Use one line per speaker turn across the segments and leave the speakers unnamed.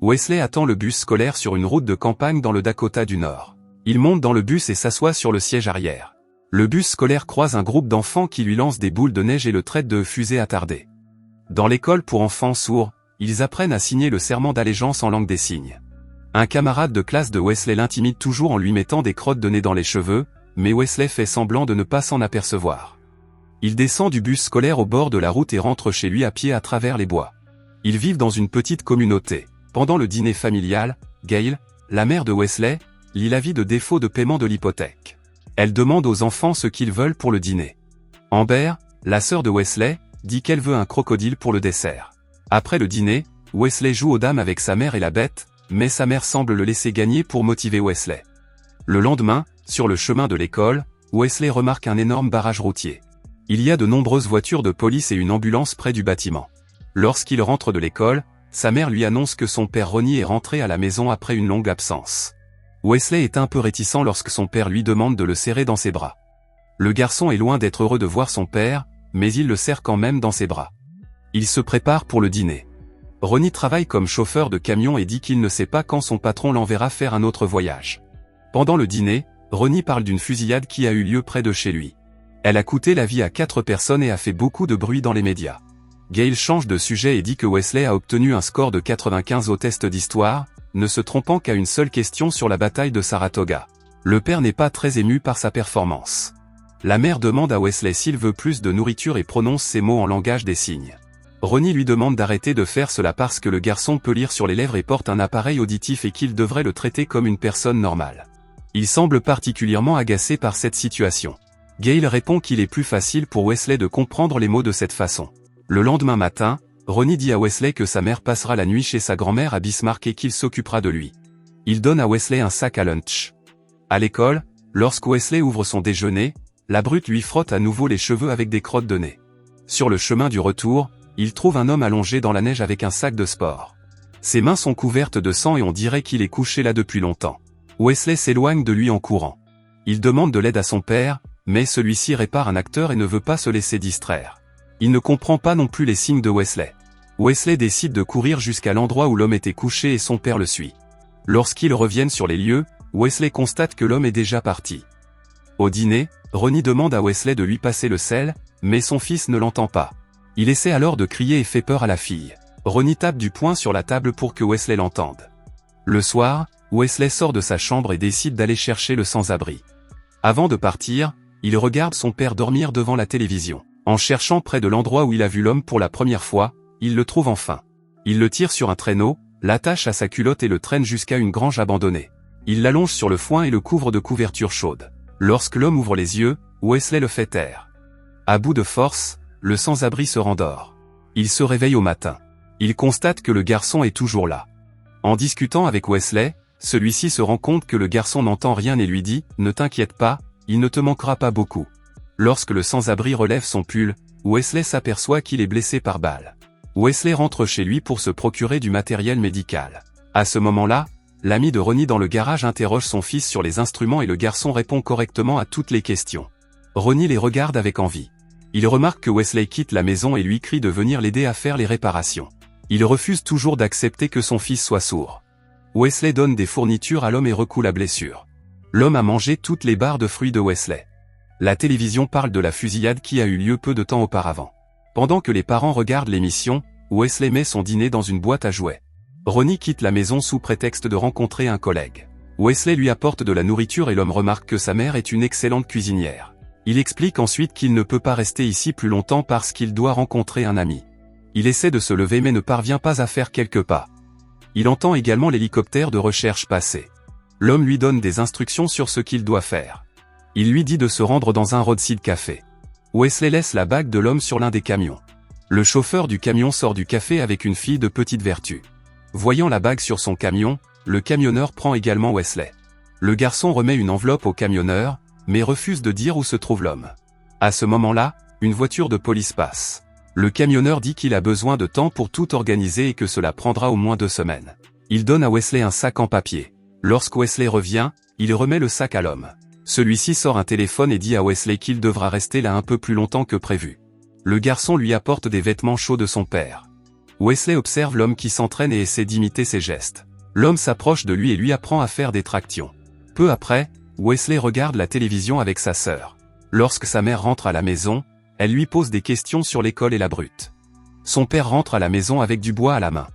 Wesley attend le bus scolaire sur une route de campagne dans le Dakota du Nord. Il monte dans le bus et s'assoit sur le siège arrière. Le bus scolaire croise un groupe d'enfants qui lui lancent des boules de neige et le traitent de fusée attardée. Dans l'école pour enfants sourds, ils apprennent à signer le serment d'allégeance en langue des signes. Un camarade de classe de Wesley l'intimide toujours en lui mettant des crottes de nez dans les cheveux, mais Wesley fait semblant de ne pas s'en apercevoir. Il descend du bus scolaire au bord de la route et rentre chez lui à pied à travers les bois. Ils vivent dans une petite communauté. Pendant le dîner familial, Gail, la mère de Wesley, lit l'avis de défaut de paiement de l'hypothèque. Elle demande aux enfants ce qu'ils veulent pour le dîner. Amber, la sœur de Wesley, dit qu'elle veut un crocodile pour le dessert. Après le dîner, Wesley joue aux dames avec sa mère et la bête, mais sa mère semble le laisser gagner pour motiver Wesley. Le lendemain, sur le chemin de l'école, Wesley remarque un énorme barrage routier. Il y a de nombreuses voitures de police et une ambulance près du bâtiment. Lorsqu'il rentre de l'école, sa mère lui annonce que son père Ronnie est rentré à la maison après une longue absence. Wesley est un peu réticent lorsque son père lui demande de le serrer dans ses bras. Le garçon est loin d'être heureux de voir son père, mais il le serre quand même dans ses bras. Il se prépare pour le dîner. Ronnie travaille comme chauffeur de camion et dit qu'il ne sait pas quand son patron l'enverra faire un autre voyage. Pendant le dîner, Ronnie parle d'une fusillade qui a eu lieu près de chez lui. Elle a coûté la vie à 4 personnes et a fait beaucoup de bruit dans les médias. Gail change de sujet et dit que Wesley a obtenu un score de 95 au test d'histoire, ne se trompant qu'à une seule question sur la bataille de Saratoga. Le père n'est pas très ému par sa performance. La mère demande à Wesley s'il veut plus de nourriture et prononce ces mots en langage des signes. Ronnie lui demande d'arrêter de faire cela parce que le garçon peut lire sur les lèvres et porte un appareil auditif et qu'il devrait le traiter comme une personne normale. Il semble particulièrement agacé par cette situation. Gail répond qu'il est plus facile pour Wesley de comprendre les mots de cette façon. Le lendemain matin, Ronnie dit à Wesley que sa mère passera la nuit chez sa grand-mère à Bismarck et qu'il s'occupera de lui. Il donne à Wesley un sac à lunch. À l'école, lorsque Wesley ouvre son déjeuner, la brute lui frotte à nouveau les cheveux avec des crottes de nez. Sur le chemin du retour, il trouve un homme allongé dans la neige avec un sac de sport. Ses mains sont couvertes de sang et on dirait qu'il est couché là depuis longtemps. Wesley s'éloigne de lui en courant. Il demande de l'aide à son père, mais celui-ci répare un acteur et ne veut pas se laisser distraire. Il ne comprend pas non plus les signes de Wesley. Wesley décide de courir jusqu'à l'endroit où l'homme était couché et son père le suit. Lorsqu'ils reviennent sur les lieux, Wesley constate que l'homme est déjà parti. Au dîner, Ronnie demande à Wesley de lui passer le sel, mais son fils ne l'entend pas. Il essaie alors de crier et fait peur à la fille. Ronnie tape du poing sur la table pour que Wesley l'entende. Le soir, Wesley sort de sa chambre et décide d'aller chercher le sans-abri. Avant de partir, il regarde son père dormir devant la télévision. En cherchant près de l'endroit où il a vu l'homme pour la première fois, il le trouve enfin. Il le tire sur un traîneau, l'attache à sa culotte et le traîne jusqu'à une grange abandonnée. Il l'allonge sur le foin et le couvre de couvertures chaudes. Lorsque l'homme ouvre les yeux, Wesley le fait taire. À bout de force, le sans-abri se rendort. Il se réveille au matin. Il constate que le garçon est toujours là. En discutant avec Wesley, celui-ci se rend compte que le garçon n'entend rien et lui dit « Ne t'inquiète pas, il ne te manquera pas beaucoup ». Lorsque le sans-abri relève son pull, Wesley s'aperçoit qu'il est blessé par balle. Wesley rentre chez lui pour se procurer du matériel médical. À ce moment-là, l'ami de Ronnie dans le garage interroge son fils sur les instruments et le garçon répond correctement à toutes les questions. Ronnie les regarde avec envie. Il remarque que Wesley quitte la maison et lui crie de venir l'aider à faire les réparations. Il refuse toujours d'accepter que son fils soit sourd. Wesley donne des fournitures à l'homme et recoue la blessure. L'homme a mangé toutes les barres de fruits de Wesley. La télévision parle de la fusillade qui a eu lieu peu de temps auparavant. Pendant que les parents regardent l'émission, Wesley met son dîner dans une boîte à jouets. Ronnie quitte la maison sous prétexte de rencontrer un collègue. Wesley lui apporte de la nourriture et l'homme remarque que sa mère est une excellente cuisinière. Il explique ensuite qu'il ne peut pas rester ici plus longtemps parce qu'il doit rencontrer un ami. Il essaie de se lever mais ne parvient pas à faire quelques pas. Il entend également l'hélicoptère de recherche passer. L'homme lui donne des instructions sur ce qu'il doit faire. Il lui dit de se rendre dans un roadside café. Wesley laisse la bague de l'homme sur l'un des camions. Le chauffeur du camion sort du café avec une fille de petite vertu. Voyant la bague sur son camion, le camionneur prend également Wesley. Le garçon remet une enveloppe au camionneur, mais refuse de dire où se trouve l'homme. À ce moment-là, une voiture de police passe. Le camionneur dit qu'il a besoin de temps pour tout organiser et que cela prendra au moins 2 semaines. Il donne à Wesley un sac en papier. Lorsque Wesley revient, il remet le sac à l'homme. Celui-ci sort un téléphone et dit à Wesley qu'il devra rester là un peu plus longtemps que prévu. Le garçon lui apporte des vêtements chauds de son père. Wesley observe l'homme qui s'entraîne et essaie d'imiter ses gestes. L'homme s'approche de lui et lui apprend à faire des tractions. Peu après, Wesley regarde la télévision avec sa sœur. Lorsque sa mère rentre à la maison, elle lui pose des questions sur l'école et la brute. Son père rentre à la maison avec du bois à la main.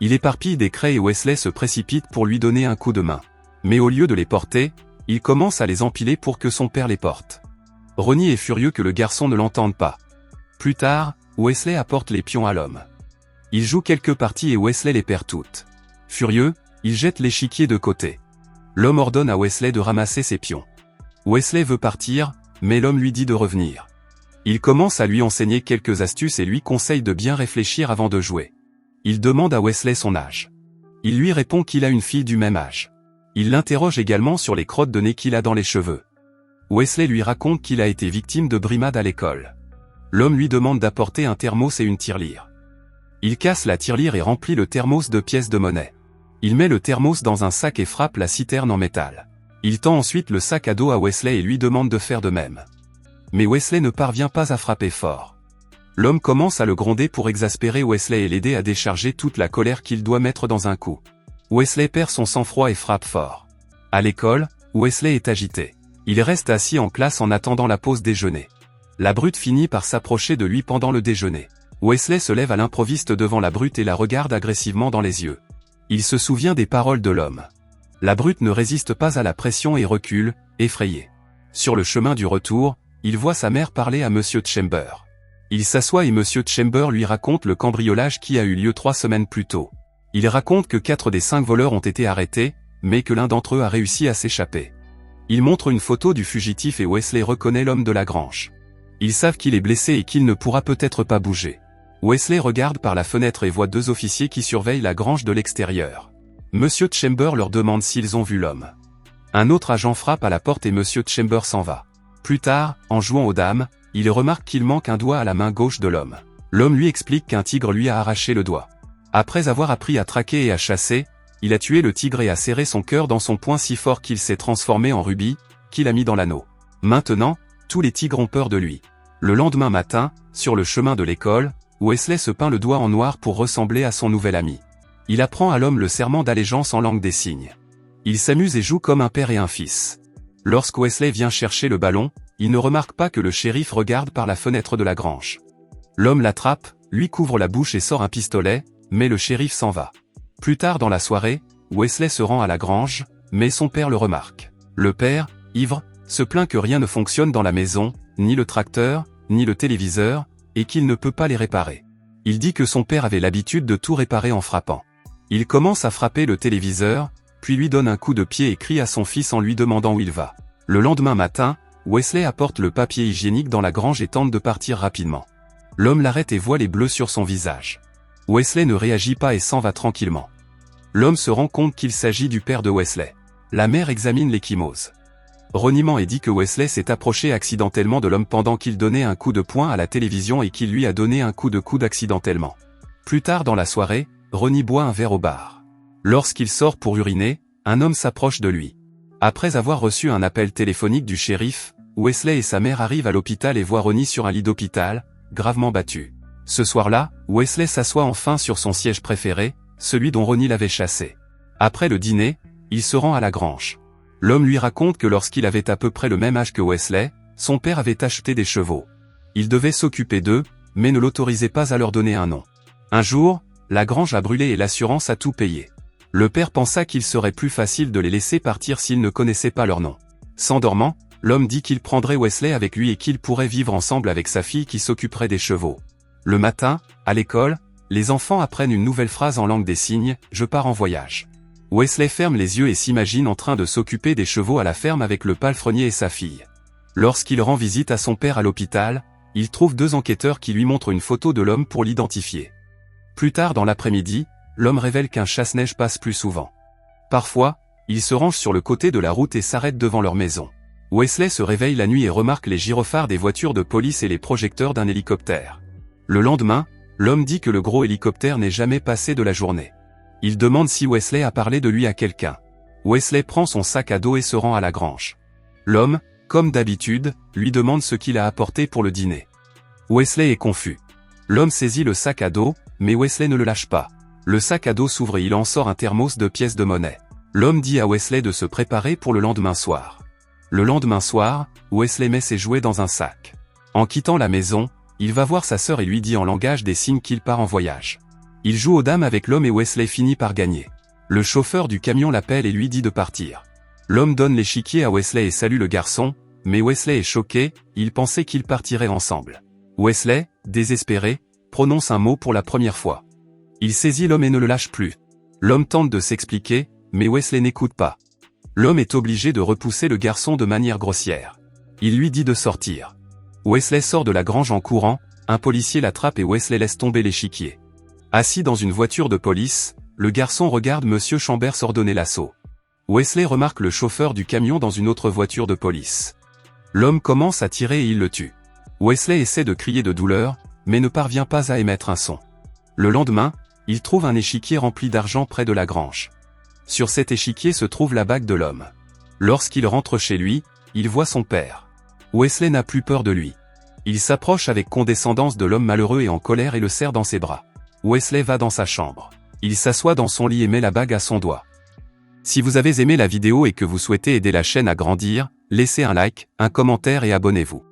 Il éparpille des craies et Wesley se précipite pour lui donner un coup de main. Mais au lieu de les porter, il commence à les empiler pour que son père les porte. Ronnie est furieux que le garçon ne l'entende pas. Plus tard, Wesley apporte les pions à l'homme. Il joue quelques parties et Wesley les perd toutes. Furieux, il jette l'échiquier de côté. L'homme ordonne à Wesley de ramasser ses pions. Wesley veut partir, mais l'homme lui dit de revenir. Il commence à lui enseigner quelques astuces et lui conseille de bien réfléchir avant de jouer. Il demande à Wesley son âge. Il lui répond qu'il a une fille du même âge. Il l'interroge également sur les crottes de nez qu'il a dans les cheveux. Wesley lui raconte qu'il a été victime de brimades à l'école. L'homme lui demande d'apporter un thermos et une tirelire. Il casse la tirelire et remplit le thermos de pièces de monnaie. Il met le thermos dans un sac et frappe la citerne en métal. Il tend ensuite le sac à dos à Wesley et lui demande de faire de même. Mais Wesley ne parvient pas à frapper fort. L'homme commence à le gronder pour exaspérer Wesley et l'aider à décharger toute la colère qu'il doit mettre dans un coup. Wesley perd son sang-froid et frappe fort. À l'école, Wesley est agité. Il reste assis en classe en attendant la pause déjeuner. La brute finit par s'approcher de lui pendant le déjeuner. Wesley se lève à l'improviste devant la brute et la regarde agressivement dans les yeux. Il se souvient des paroles de l'homme. La brute ne résiste pas à la pression et recule, effrayée. Sur le chemin du retour, il voit sa mère parler à Monsieur Chamber. Il s'assoit et Monsieur Chamber lui raconte le cambriolage qui a eu lieu 3 semaines plus tôt. Il raconte que 4 des 5 voleurs ont été arrêtés, mais que l'un d'entre eux a réussi à s'échapper. Il montre une photo du fugitif et Wesley reconnaît l'homme de la grange. Ils savent qu'il est blessé et qu'il ne pourra peut-être pas bouger. Wesley regarde par la fenêtre et voit 2 officiers qui surveillent la grange de l'extérieur. Monsieur Chamber leur demande s'ils ont vu l'homme. Un autre agent frappe à la porte et Monsieur Chamber s'en va. Plus tard, en jouant aux dames, il remarque qu'il manque un doigt à la main gauche de l'homme. L'homme lui explique qu'un tigre lui a arraché le doigt. Après avoir appris à traquer et à chasser, il a tué le tigre et a serré son cœur dans son poing si fort qu'il s'est transformé en rubis, qu'il a mis dans l'anneau. Maintenant, tous les tigres ont peur de lui. Le lendemain matin, sur le chemin de l'école, Wesley se peint le doigt en noir pour ressembler à son nouvel ami. Il apprend à l'homme le serment d'allégeance en langue des signes. Il s'amuse et joue comme un père et un fils. Lorsque Wesley vient chercher le ballon, il ne remarque pas que le shérif regarde par la fenêtre de la grange. L'homme l'attrape, lui couvre la bouche et sort un pistolet, mais le shérif s'en va. Plus tard dans la soirée, Wesley se rend à la grange, mais son père le remarque. Le père, ivre, se plaint que rien ne fonctionne dans la maison, ni le tracteur, ni le téléviseur, et qu'il ne peut pas les réparer. Il dit que son père avait l'habitude de tout réparer en frappant. Il commence à frapper le téléviseur, puis lui donne un coup de pied et crie à son fils en lui demandant où il va. Le lendemain matin, Wesley apporte le papier hygiénique dans la grange et tente de partir rapidement. L'homme l'arrête et voit les bleus sur son visage. Wesley ne réagit pas et s'en va tranquillement. L'homme se rend compte qu'il s'agit du père de Wesley. La mère examine l'ecchymose. Roniment dit que Wesley s'est approché accidentellement de l'homme pendant qu'il donnait un coup de poing à la télévision et qu'il lui a donné un coup de coude accidentellement. Plus tard dans la soirée, Ronnie boit un verre au bar. Lorsqu'il sort pour uriner, un homme s'approche de lui. Après avoir reçu un appel téléphonique du shérif, Wesley et sa mère arrivent à l'hôpital et voient Ronnie sur un lit d'hôpital, gravement battu. Ce soir-là, Wesley s'assoit enfin sur son siège préféré, celui dont Ronnie l'avait chassé. Après le dîner, il se rend à la grange. L'homme lui raconte que lorsqu'il avait à peu près le même âge que Wesley, son père avait acheté des chevaux. Il devait s'occuper d'eux, mais ne l'autorisait pas à leur donner un nom. Un jour, la grange a brûlé et l'assurance a tout payé. Le père pensa qu'il serait plus facile de les laisser partir s'ils ne connaissaient pas leur nom. S'endormant, l'homme dit qu'il prendrait Wesley avec lui et qu'ils pourraient vivre ensemble avec sa fille qui s'occuperait des chevaux. Le matin, à l'école, les enfants apprennent une nouvelle phrase en langue des signes, « Je pars en voyage ». Wesley ferme les yeux et s'imagine en train de s'occuper des chevaux à la ferme avec le palefrenier et sa fille. Lorsqu'il rend visite à son père à l'hôpital, il trouve 2 enquêteurs qui lui montrent une photo de l'homme pour l'identifier. Plus tard dans l'après-midi, l'homme révèle qu'un chasse-neige passe plus souvent. Parfois, il se range sur le côté de la route et s'arrête devant leur maison. Wesley se réveille la nuit et remarque les gyrophares des voitures de police et les projecteurs d'un hélicoptère. Le lendemain, l'homme dit que le gros hélicoptère n'est jamais passé de la journée. Il demande si Wesley a parlé de lui à quelqu'un. Wesley prend son sac à dos et se rend à la grange. L'homme, comme d'habitude, lui demande ce qu'il a apporté pour le dîner. Wesley est confus. L'homme saisit le sac à dos, mais Wesley ne le lâche pas. Le sac à dos s'ouvre et il en sort un thermos de pièces de monnaie. L'homme dit à Wesley de se préparer pour le lendemain soir. Le lendemain soir, Wesley met ses jouets dans un sac. En quittant la maison, il va voir sa sœur et lui dit en langage des signes qu'il part en voyage. Il joue aux dames avec l'homme et Wesley finit par gagner. Le chauffeur du camion l'appelle et lui dit de partir. L'homme donne l'échiquier à Wesley et salue le garçon, mais Wesley est choqué, il pensait qu'ils partiraient ensemble. Wesley, désespéré, prononce un mot pour la première fois. Il saisit l'homme et ne le lâche plus. L'homme tente de s'expliquer, mais Wesley n'écoute pas. L'homme est obligé de repousser le garçon de manière grossière. Il lui dit de sortir. Wesley sort de la grange en courant, un policier l'attrape et Wesley laisse tomber l'échiquier. Assis dans une voiture de police, le garçon regarde Monsieur Chambers ordonner l'assaut. Wesley remarque le chauffeur du camion dans une autre voiture de police. L'homme commence à tirer et il le tue. Wesley essaie de crier de douleur, mais ne parvient pas à émettre un son. Le lendemain, il trouve un échiquier rempli d'argent près de la grange. Sur cet échiquier se trouve la bague de l'homme. Lorsqu'il rentre chez lui, il voit son père. Wesley n'a plus peur de lui. Il s'approche avec condescendance de l'homme malheureux et en colère et le serre dans ses bras. Wesley va dans sa chambre. Il s'assoit dans son lit et met la bague à son doigt. Si vous avez aimé la vidéo et que vous souhaitez aider la chaîne à grandir, laissez un like, un commentaire et abonnez-vous.